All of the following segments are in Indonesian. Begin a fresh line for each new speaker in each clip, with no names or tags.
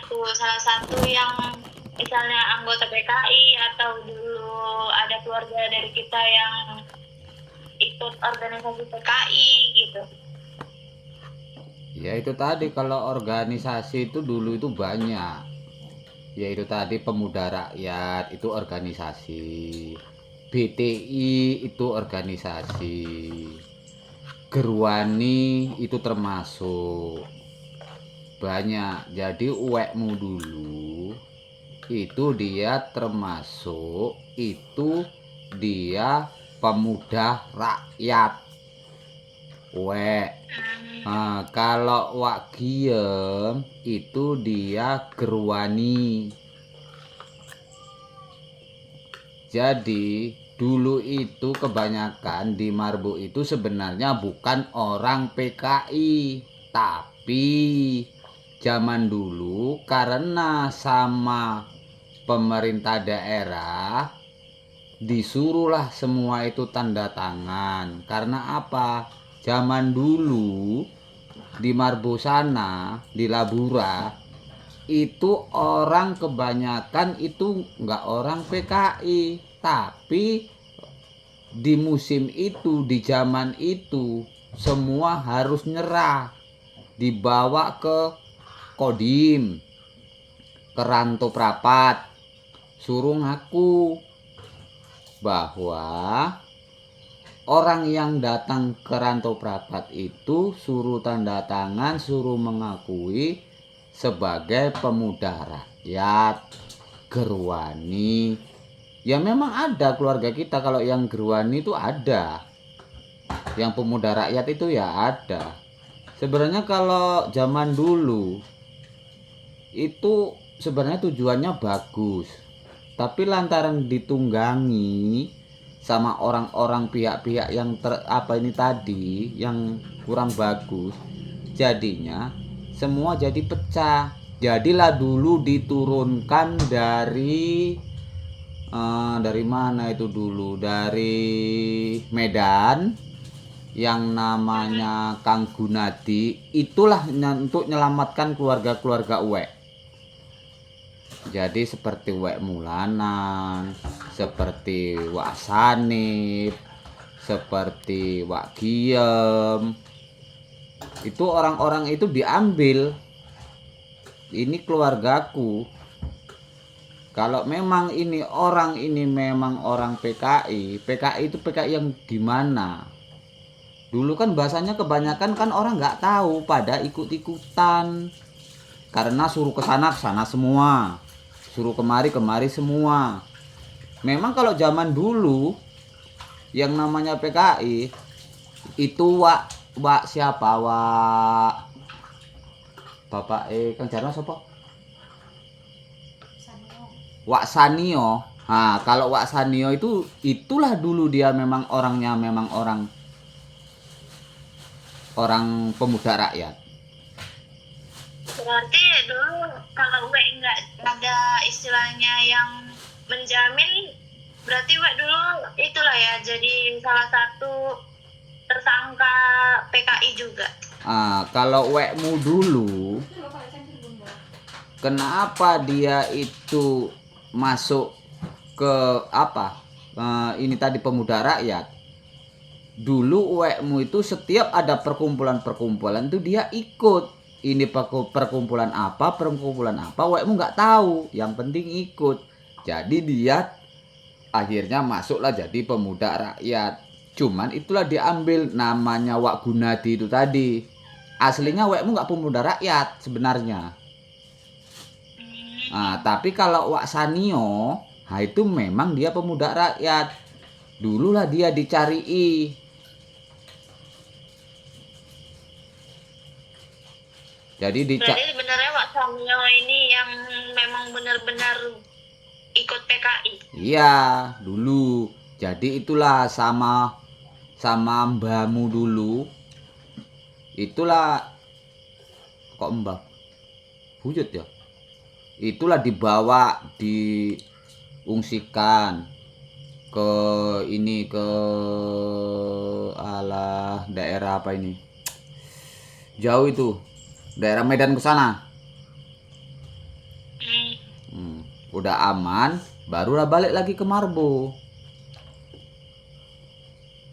itu salah satu yang misalnya anggota PKI atau dulu ada keluarga dari kita yang ikut organisasi PKI gitu.
Ya itu tadi, kalau organisasi itu dulu itu banyak. Ya itu tadi, Pemuda Rakyat itu organisasi, BTI itu organisasi, Gerwani itu termasuk banyak. Jadi uwekmu dulu itu dia termasuk, itu dia pemuda rakyat wek. Kalau wak giem itu dia gerwani. Jadi dulu itu kebanyakan di Marbo itu sebenarnya bukan orang PKI, tapi zaman dulu karena sama pemerintah daerah disuruhlah semua itu tanda tangan. Karena apa? Zaman dulu di Marbo sana, di Labura, itu orang kebanyakan itu nggak orang PKI, tapi di musim itu, di zaman itu, semua harus nyerah, dibawa ke Kodim, ke Ranto Prapat, suruh ngaku bahwa orang yang datang ke Ranto Prapat itu suruh tanda tangan, suruh mengakui sebagai pemuda rakyat, gerwani. Ya memang ada keluarga kita kalau yang gerwani itu ada, yang pemuda rakyat itu ya ada. Sebenarnya kalau zaman dulu itu sebenarnya tujuannya bagus, tapi lantaran ditunggangi sama orang-orang pihak-pihak yang apa ini tadi yang kurang bagus, jadinya semua jadi pecah. Jadilah dulu diturunkan dari mana itu dulu, dari Medan, yang namanya Kang Gunadi. Itulah untuk menyelamatkan keluarga-keluarga Uwek. Jadi seperti Wek Mulanan, seperti Wak Sanip, seperti Wak Giem, itu orang-orang itu diambil. Ini keluargaku. Kalau memang ini memang orang PKI, PKI itu PKI yang gimana? Dulu kan bahasanya kebanyakan kan orang nggak tahu, pada ikut-ikutan. Karena suruh ke sana semua, suruh kemari semua. Memang kalau zaman dulu yang namanya PKI itu wak siapa, bapak Kang Jarno siapa? Wak Sanio. Nah, kalau Wak Sanio itu itulah dulu dia memang orangnya memang orang pemuda rakyat.
Berarti dulu kalau Wek nggak ada istilahnya yang menjamin, berarti Wek dulu itulah ya jadi salah satu tersangka PKI juga.
Kalau Wekmu dulu, kenapa dia itu masuk ke apa? Ini tadi pemuda rakyat. Dulu Wekmu itu setiap ada perkumpulan-perkumpulan itu dia ikut. Ini perkumpulan apa, Wekmu nggak tahu. Yang penting ikut. Jadi dia akhirnya masuklah jadi pemuda rakyat. Cuman itulah diambil namanya Wak Gunadi itu tadi. Aslinya Wekmu nggak pemuda rakyat sebenarnya. Tapi kalau Wak Sanio, itu memang dia pemuda rakyat. Dululah dia dicari. Jadi
berarti sebenarnya Wak Sanio ini yang memang benar-benar ikut PKI.
Iya, dulu. Jadi itulah sama mbahmu dulu. Itulah kok mbah buyut ya. Itulah dibawa, diungsikan ke daerah apa ini? Jauh itu. Daerah Medan ke sana. udah aman, barulah balik lagi ke Marbo.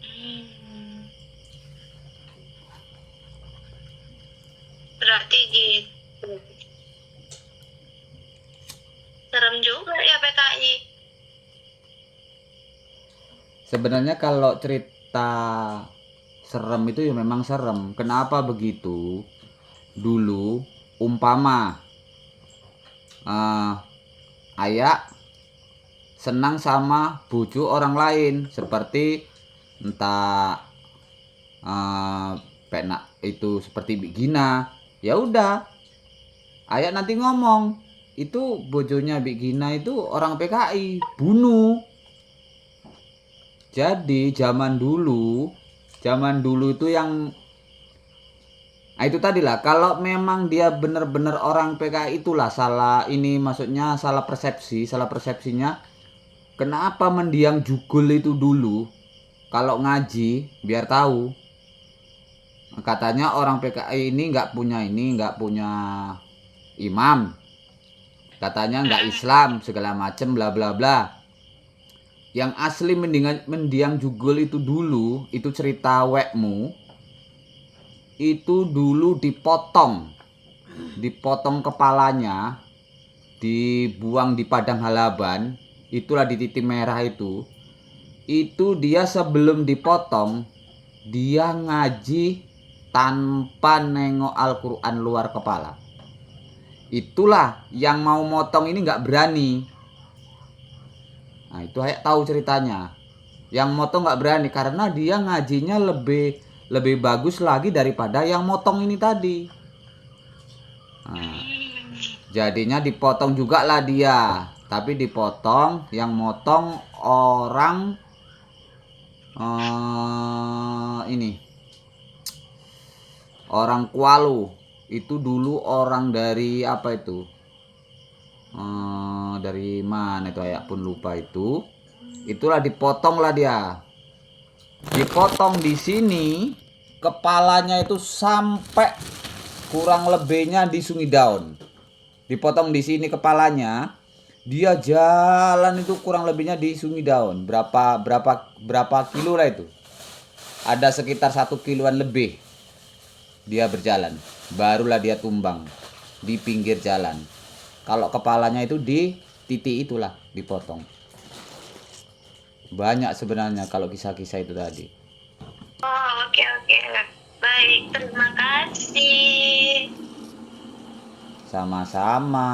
Hmm. Berarti gitu. Serem juga ya PKI.
Sebenarnya kalau cerita serem itu ya memang serem. Kenapa begitu? Dulu umpama ayah senang sama bojo orang lain, seperti entah penak itu seperti Bik Gina, ya udah ayah nanti ngomong itu bojonya Bik Gina itu orang PKI, bunuh. Jadi zaman dulu itu yang itu tadi lah, kalau memang dia benar-benar orang PKI itulah salah, ini maksudnya salah persepsinya. Kenapa mendiang jugul itu dulu? Kalau ngaji biar tahu. Katanya orang PKI ini nggak punya imam. Katanya nggak Islam segala macem bla bla bla. Yang asli mendiang jugul itu dulu, itu cerita wekmu, itu dulu dipotong kepalanya, dibuang di padang halaban, itulah di titik merah itu dia sebelum dipotong dia ngaji tanpa nengok Al-Quran luar kepala. Itulah yang mau motong ini nggak berani. Nah itu kayak tahu ceritanya. Yang motong nggak berani karena dia ngajinya lebih bagus lagi daripada yang motong ini tadi. Nah, jadinya dipotong juga lah dia, tapi dipotong yang motong orang ini orang Kualu. Itu dulu orang dari apa itu, dari mana itu ayah pun lupa itu. Itulah dipotong lah dia, dipotong di sini kepalanya itu sampai kurang lebihnya di Sungai Daun. Dipotong di sini kepalanya, dia jalan itu kurang lebihnya di Sungai Daun. Berapa kilo lah itu? Ada sekitar 1 kiloan lebih. Dia berjalan, barulah dia tumbang di pinggir jalan. Kalau kepalanya itu di titik itulah dipotong. Banyak sebenarnya kalau kisah-kisah itu tadi.
Oh, oke. Baik, terima kasih.
Sama-sama.